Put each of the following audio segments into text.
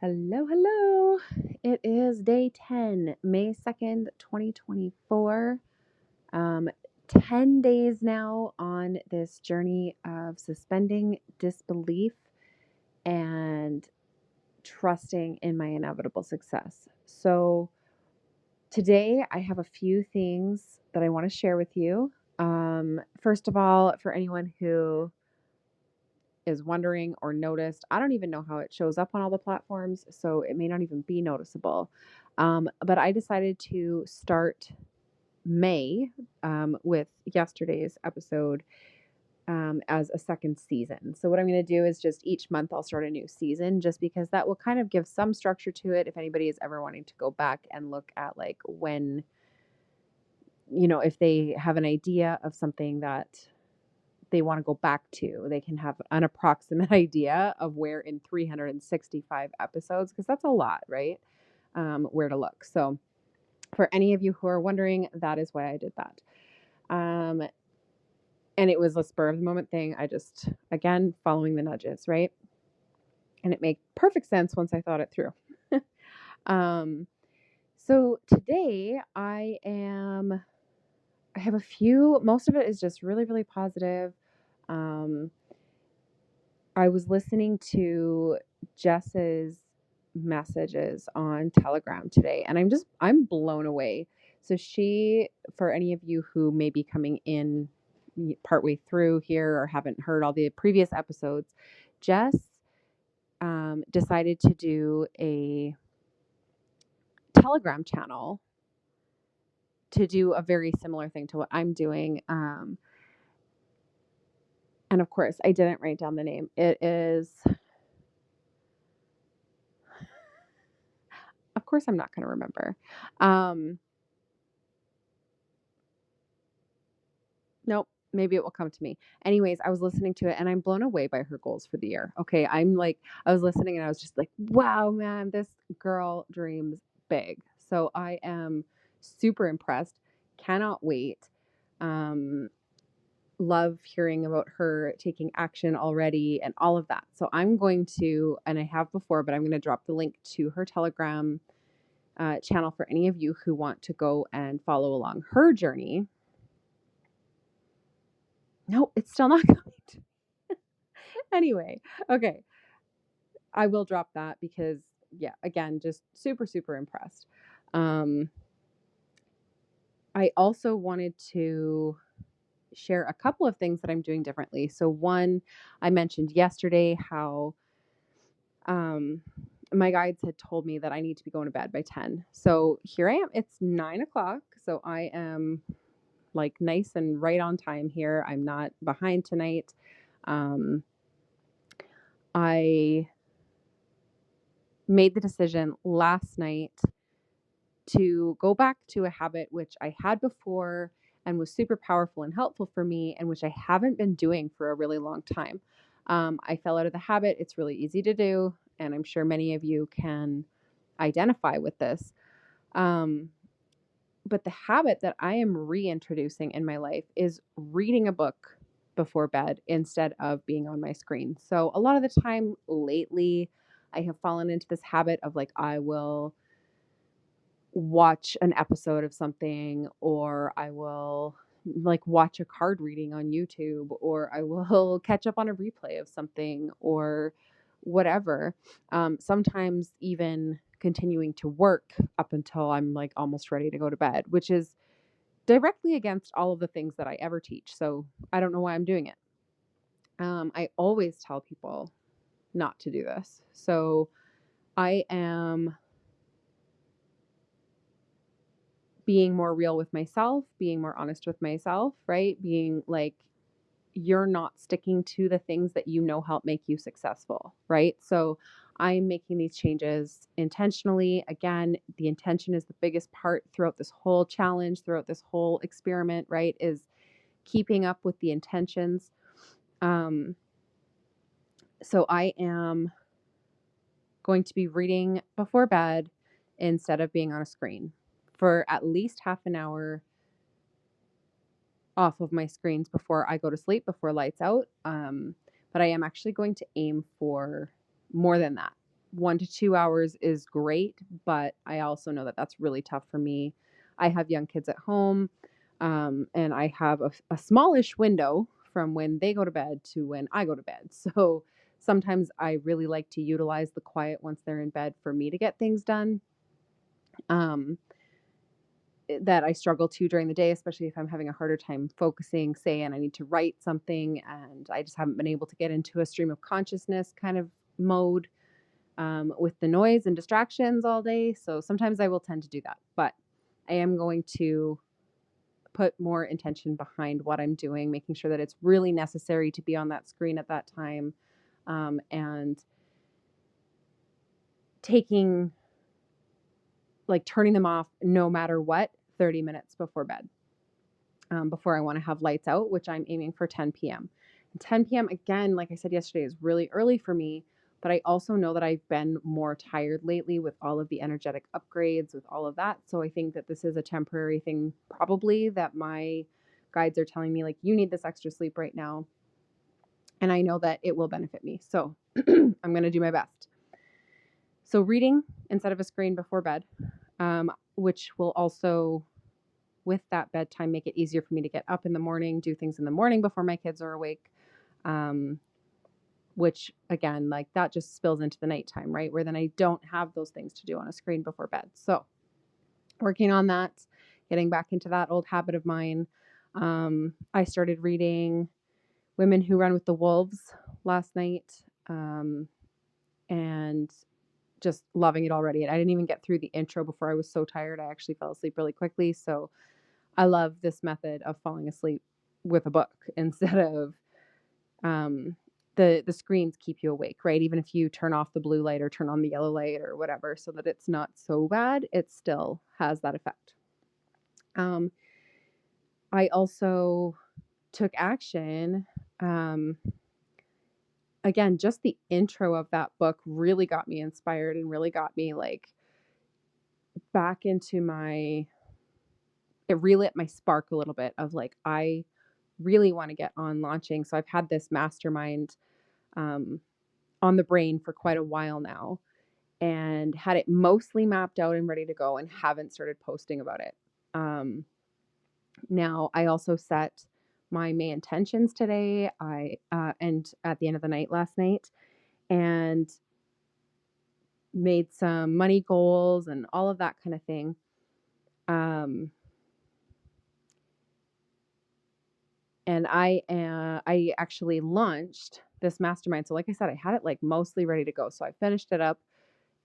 Hello, hello. It is day 10, May 2nd, 2024. 10 days now on this journey of suspending disbelief and trusting in my inevitable success. So, today I have a few things that I want to share with you. First of all, for anyone who is wondering or noticed, I don't even know how it shows up on all the platforms, so it may not even be noticeable. But I decided to start May with yesterday's episode as a second season. So, what I'm going to do is just each month I'll start a new season just because that will kind of give some structure to it if anybody is ever wanting to go back and look at like when, if they have an idea of something that they want to go back to, they can have an approximate idea of where in 365 episodes, because that's a lot, right? Where to look. So, for any of you who are wondering, that is why I did that. And it was a spur of the moment thing. I just, again, following the nudges, right? And it made perfect sense once I thought it through. So today I have a few, most of it is just really, really positive. I was listening to Jess's messages on Telegram today, and I'm blown away. So for any of you who may be coming in partway through here or haven't heard all the previous episodes, Jess decided to do a Telegram channel to do a very similar thing to what I'm doing. And of course, I didn't write down the name. It is, of course, I'm not going to remember. Nope. Maybe it will come to me. Anyways, I was listening to it and I'm blown away by her goals for the year. Okay. I was listening and I was just like, wow, man, this girl dreams big. So I am super impressed. Cannot wait. Love hearing about her taking action already and all of that. So I'm going to, and I have before, but I'm going to drop the link to her Telegram channel for any of you who want to go and follow along her journey. No, it's still not coming. Anyway, okay. I will drop that because, yeah, again, just super, super impressed. I also wanted to share a couple of things that I'm doing differently. So, one, I mentioned yesterday how my guides had told me that I need to be going to bed by 10. So, here I am. It's 9 o'clock. So, I am like nice and right on time here. I'm not behind tonight. I made the decision last night to go back to a habit which I had before and was super powerful and helpful for me, and which I haven't been doing for a really long time. I fell out of the habit. It's really easy to do, and I'm sure many of you can identify with this. But the habit that I am reintroducing in my life is reading a book before bed instead of being on my screen. So, a lot of the time lately, I have fallen into this habit of like, I will watch an episode of something, or I will like watch a card reading on YouTube, or I will catch up on a replay of something or whatever. Sometimes even continuing to work up until I'm like almost ready to go to bed, which is directly against all of the things that I ever teach. So I don't know why I'm doing it. I always tell people not to do this. So I am being more real with myself, being more honest with myself, right? Being like, you're not sticking to the things that you know help make you successful, right? So I'm making these changes intentionally. Again, the intention is the biggest part throughout this whole challenge, throughout this whole experiment, right? Is keeping up with the intentions. So I am going to be reading before bed instead of being on a screen for at least half an hour off of my screens before I go to sleep, before lights out. But I am actually going to aim for more than that. 1 to 2 hours is great, but I also know that that's really tough for me. I have young kids at home, and I have a smallish window from when they go to bed to when I go to bed. So sometimes I really like to utilize the quiet once they're in bed for me to get things done. Um, that I struggle to during the day, especially if I'm having a harder time focusing, say, and I need to write something and I just haven't been able to get into a stream of consciousness kind of mode with the noise and distractions all day. So sometimes I will tend to do that, but I am going to put more intention behind what I'm doing, making sure that it's really necessary to be on that screen at that time, and taking turning them off no matter what 30 minutes before bed. Before I want to have lights out, which I'm aiming for 10 p.m. And 10 p.m., again, like I said yesterday, is really early for me, but I also know that I've been more tired lately with all of the energetic upgrades, with all of that. So I think that this is a temporary thing, probably, that my guides are telling me, like, you need this extra sleep right now. And I know that it will benefit me. So I'm going to do my best. So reading instead of a screen before bed, which will also, with that bedtime, make it easier for me to get up in the morning, do things in the morning before my kids are awake. Which again, like that just spills into the nighttime, right? Where then I don't have those things to do on a screen before bed. So working on that, getting back into that old habit of mine. I started reading Women Who Run with the Wolves last night, and just loving it already. I didn't even get through the intro before I was so tired. I actually fell asleep really quickly. So I love this method of falling asleep with a book instead of the screens keep you awake, right? Even if you turn off the blue light or turn on the yellow light or whatever, so that it's not so bad, it still has that effect. I also took action. Again, just the intro of that book really got me inspired and really got me like back into it relit my spark a little bit of like, I really want to get on launching. So I've had this mastermind on the brain for quite a while now and had it mostly mapped out and ready to go and haven't started posting about it. Now I also set my May intentions today. And at the end of the night last night, and made some money goals and all of that kind of thing. And I actually launched this mastermind. So like I said, I had it like mostly ready to go. So I finished it up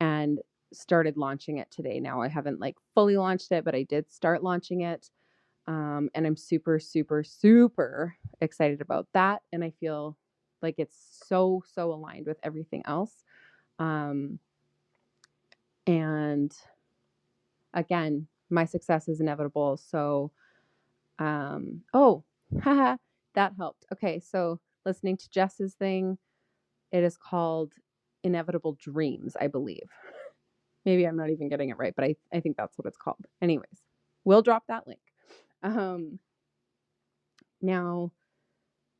and started launching it today. Now I haven't like fully launched it, but I did start launching it. And I'm super, super, super excited about that. And I feel like it's so, so aligned with everything else. And again, my success is inevitable. So, oh, haha, that helped. Okay. So listening to Jess's thing, it is called Inevitable Dreams, I believe. Maybe I'm not even getting it right, but I think that's what it's called. Anyways, we'll drop that link. Now,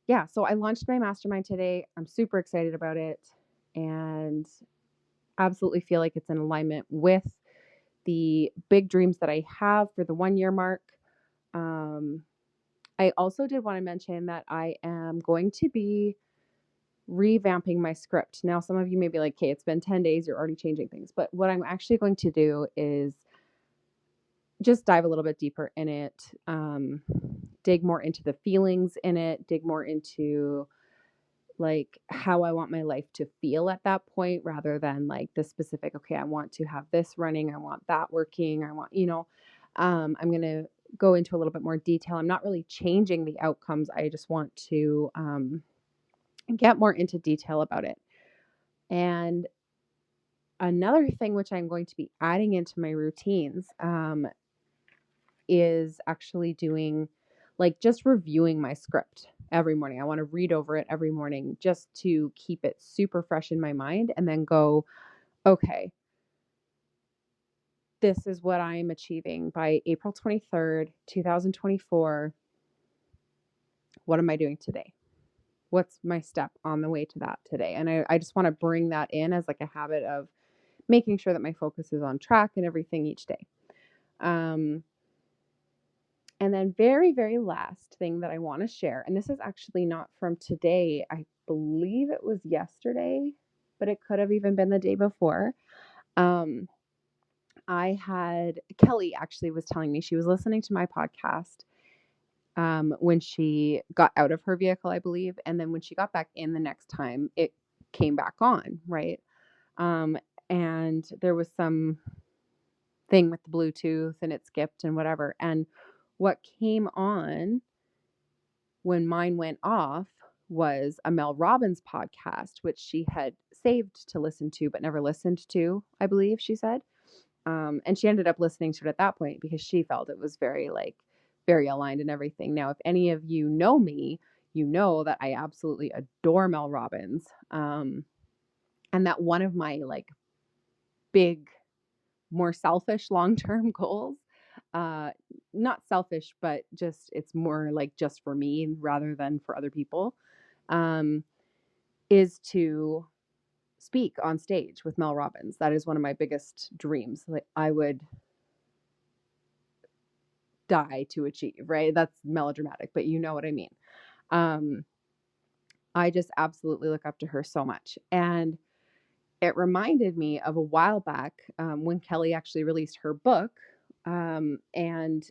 yeah, so I launched my mastermind today. I'm super excited about it and absolutely feel like it's in alignment with the big dreams that I have for the 1 year mark. I also did want to mention that I am going to be revamping my script. Now, some of you may be like, okay, it's been 10 days, you're already changing things. But what I'm actually going to do is just dive a little bit deeper in it, dig more into the feelings in it, dig more into like how I want my life to feel at that point rather than like the specific, okay, I want to have this running, I want that working, I want, I'm going to go into a little bit more detail. I'm not really changing the outcomes. I just want to get more into detail about it. And another thing which I'm going to be adding into my routines is actually doing like just reviewing my script every morning. I want to read over it every morning just to keep it super fresh in my mind and then go, okay, this is what I am achieving by April 23rd, 2024. What am I doing today? what's my step on the way to that today? And I just want to bring that in as like a habit of making sure that my focus is on track and everything each day. And then very, very last thing that I want to share, and this is actually not from today. I believe it was yesterday, but it could have even been the day before. Kelly actually was telling me she was listening to my podcast when she got out of her vehicle, I believe. And then when she got back in the next time, it came back on, right? And there was some thing with the Bluetooth and it skipped and whatever. And what came on when mine went off was a Mel Robbins podcast, which she had saved to listen to, but never listened to, I believe she said. And she ended up listening to it at that point because she felt it was very aligned and everything. Now, if any of you know me, you know that I absolutely adore Mel Robbins. And that one of my like big, more selfish long-term goals, not selfish, but just it's more like just for me rather than for other people, is to speak on stage with Mel Robbins. That is one of my biggest dreams. Like I would die to achieve, right? That's melodramatic, but you know what I mean. I just absolutely look up to her so much. And it reminded me of a while back when Kelly actually released her book, and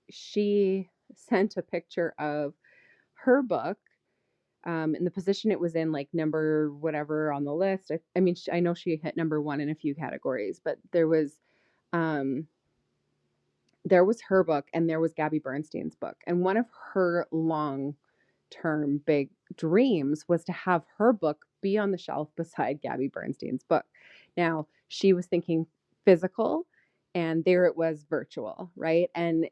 she sent a picture of her book and the position it was in, like number whatever on the list. I mean, I know she hit number one in a few categories, but there was her book and there was Gabby Bernstein's book. And one of her long-term big dreams was to have her book be on the shelf beside Gabby Bernstein's book. Now, she was thinking physical, and there it was virtual, right? And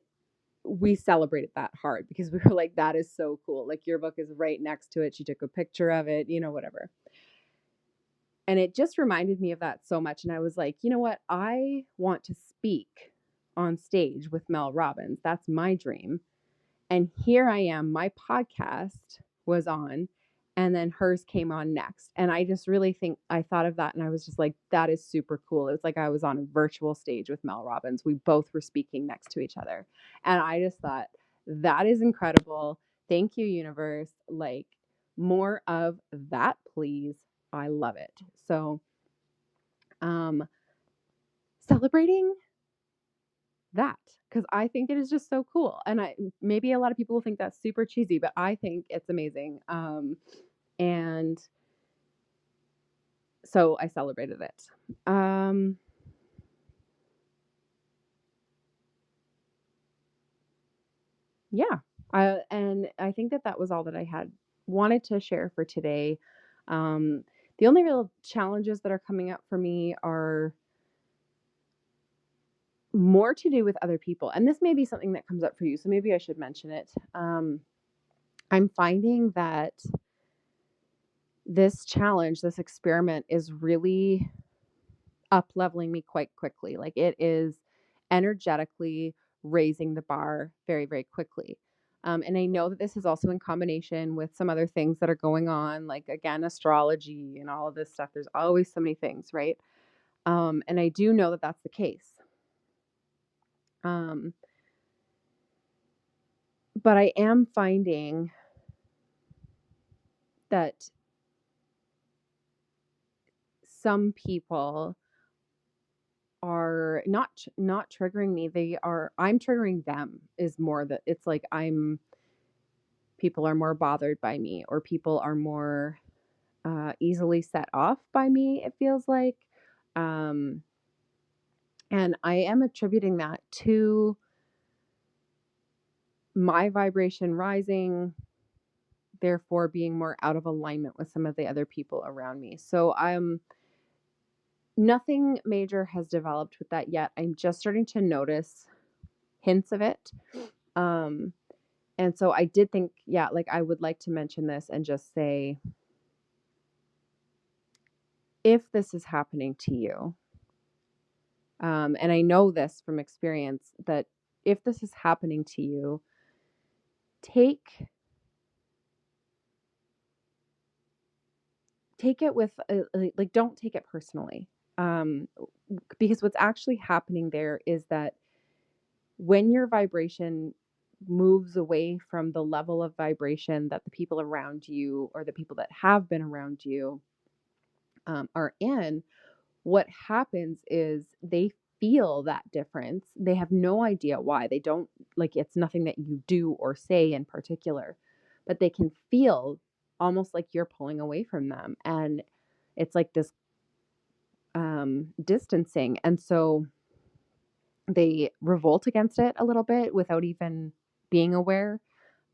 we celebrated that hard because we were like, that is so cool. Like your book is right next to it. She took a picture of it, whatever. And it just reminded me of that so much. And I was like, you know what? I want to speak on stage with Mel Robbins. That's my dream. And here I am, my podcast was on, and then hers came on next. And I just really think I thought of that and I was just like, that is super cool. It was like I was on a virtual stage with Mel Robbins. We both were speaking next to each other. And I just thought, that is incredible. Thank you, universe. Like, more of that, please. I love it. So, celebrating that, because I think it is just so cool. And maybe a lot of people will think that's super cheesy, but I think it's amazing. And so I celebrated it. Yeah. And I think that was all that I had wanted to share for today. The only real challenges that are coming up for me are more to do with other people. And this may be something that comes up for you, so maybe I should mention it. I'm finding that this challenge, this experiment is really up leveling me quite quickly. Like it is energetically raising the bar very, very quickly. And I know that this is also in combination with some other things that are going on, like again, astrology and all of this stuff. There's always so many things, right? And I do know that that's the case. But I am finding that some people are not triggering me. I'm triggering them is more that it's like people are more bothered by me, or people are more easily set off by me, it feels like. And I am attributing that to my vibration rising, therefore being more out of alignment with some of the other people around me. So nothing major has developed with that yet. I'm just starting to notice hints of it. And so I did think, yeah, like I would like to mention this and just say, if this is happening to you, and I know this from experience, that if this is happening to you, take take it with like don't take it personally. Because what's actually happening there is that when your vibration moves away from the level of vibration that the people around you or the people that have been around you are in, what happens is they feel that difference. They have no idea why. They don't like it's nothing that you do or say in particular, but they can feel almost like you're pulling away from them. And it's like this distancing. And so they revolt against it a little bit without even being aware.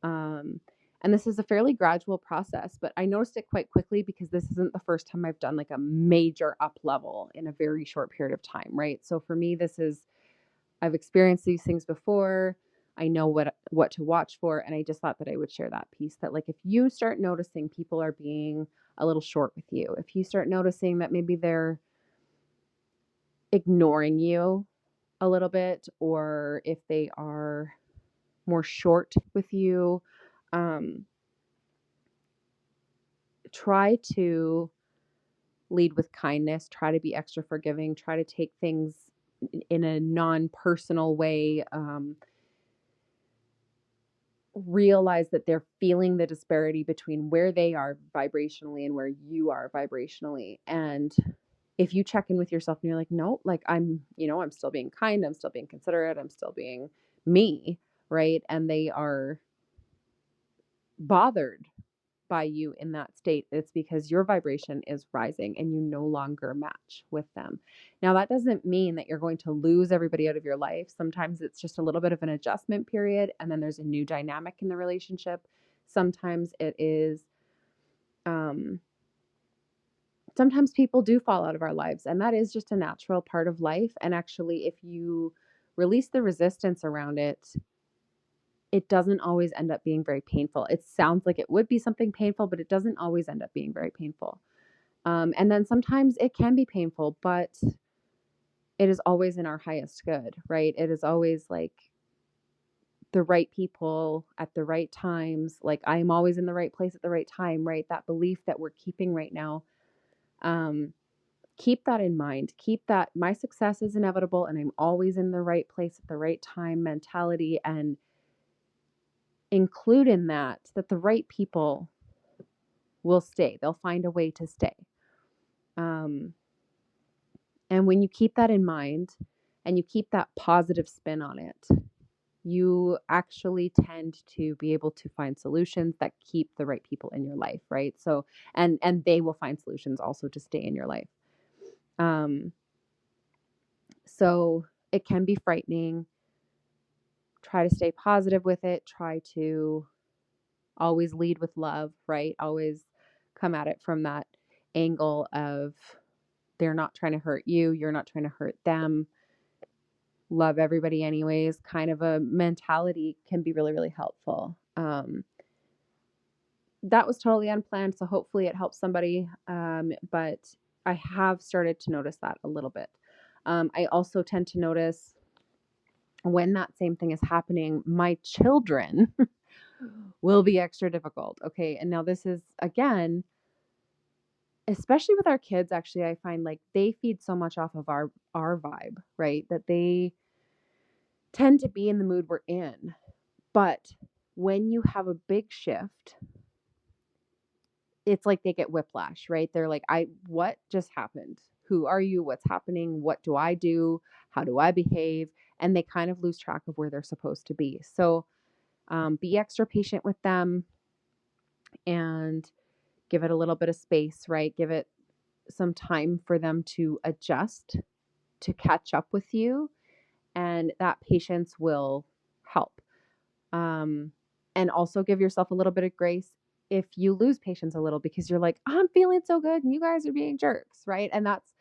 Um, and this is a fairly gradual process, but I noticed it quite quickly because this isn't the first time I've done like a major up level in a very short period of time, right? So for me, I've experienced these things before. I know what to watch for, and I just thought that I would share that piece that like if you start noticing people are being a little short with you, if you start noticing that maybe they're ignoring you a little bit, or if they are more short with you, um, try to lead with kindness, try to be extra forgiving, try to take things in a non-personal way. Realize that they're feeling the disparity between where they are vibrationally and where you are vibrationally. And if you check in with yourself and you're like, no, like I'm still being kind, I'm still being considerate, I'm still being me, right? And they are bothered by you in that state, it's because your vibration is rising and you no longer match with them. Now, that doesn't mean that you're going to lose everybody out of your life. Sometimes it's just a little bit of an adjustment period, and then there's a new dynamic in the relationship. Sometimes it is, sometimes people do fall out of our lives, and that is just a natural part of life. And actually, if you release the resistance around it, it doesn't always end up being very painful. It sounds like it would be something painful, but it doesn't always end up being very painful. And then sometimes it can be painful, but it is always in our highest good, right? It is always like the right people at the right times. Like I am always in the right place at the right time, right? That belief that we're keeping right now. Keep that in mind. Keep that my success is inevitable and I'm always in the right place at the right time mentality, and include in that the right people will stay. They'll find a way to stay. Um, and when you keep that in mind and you keep that positive spin on it, you actually tend to be able to find solutions that keep the right people in your life, right? So, and they will find solutions also to stay in your life. Um, so it can be frightening. Try to stay positive with it. Try to always lead with love, right? Always come at it from that angle of they're not trying to hurt you, you're not trying to hurt them. Love everybody anyways, kind of a mentality can be really, really helpful. That was totally unplanned, so hopefully it helps somebody. But I have started to notice that a little bit. I also tend to notice when that same thing is happening, my children will be extra difficult. Okay. And now this is again, especially with our kids, actually, I find like they feed so much off of our vibe, right? That they tend to be in the mood we're in. But when you have a big shift, it's like they get whiplash, right? They're like, what just happened? Who are you? What's happening? What do I do? How do I behave? And they kind of lose track of where they're supposed to be. So be extra patient with them and give it a little bit of space, right? Give it some time for them to adjust, to catch up with you, and that patience will help. And also give yourself a little bit of grace if you lose patience a little because you're like, I'm feeling so good and you guys are being jerks, right? And that's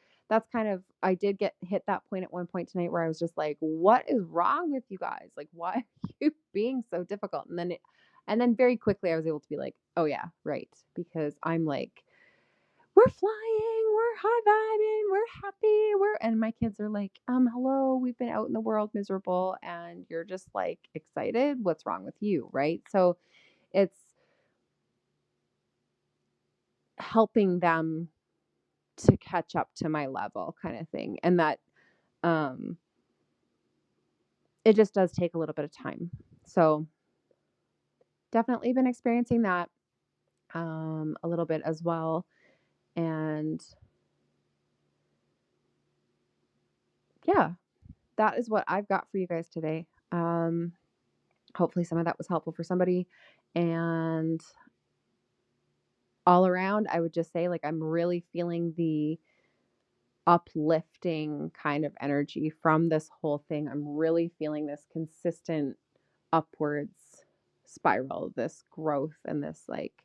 kind of I did get hit that point at one point tonight where I was just like, what is wrong with you guys? Like, why are you being so difficult? And then very quickly I was able to be like, oh yeah, right. Because I'm like, we're flying, we're high vibing, we're happy, and my kids are like, hello, we've been out in the world miserable and you're just like excited. What's wrong with you? Right. So it's helping them to catch up to my level kind of thing. And that um, it just does take a little bit of time. So definitely been experiencing that a little bit as well. And yeah, that is what I've got for you guys today. Hopefully some of that was helpful for somebody. And all around, I would just say, like, I'm really feeling the uplifting kind of energy from this whole thing. I'm really feeling this consistent upwards spiral, this growth and this like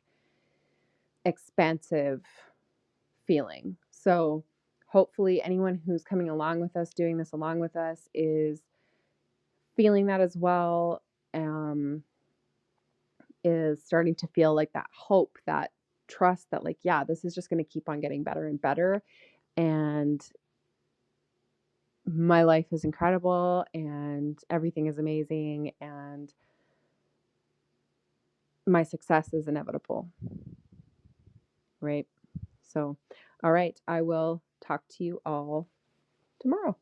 expansive feeling. So hopefully anyone who's coming along with us, doing this along with us, is feeling that as well. Is starting to feel like that hope, that trust that like, yeah, this is just going to keep on getting better and better. And my life is incredible and everything is amazing and my success is inevitable. Right? So, all right, I will talk to you all tomorrow.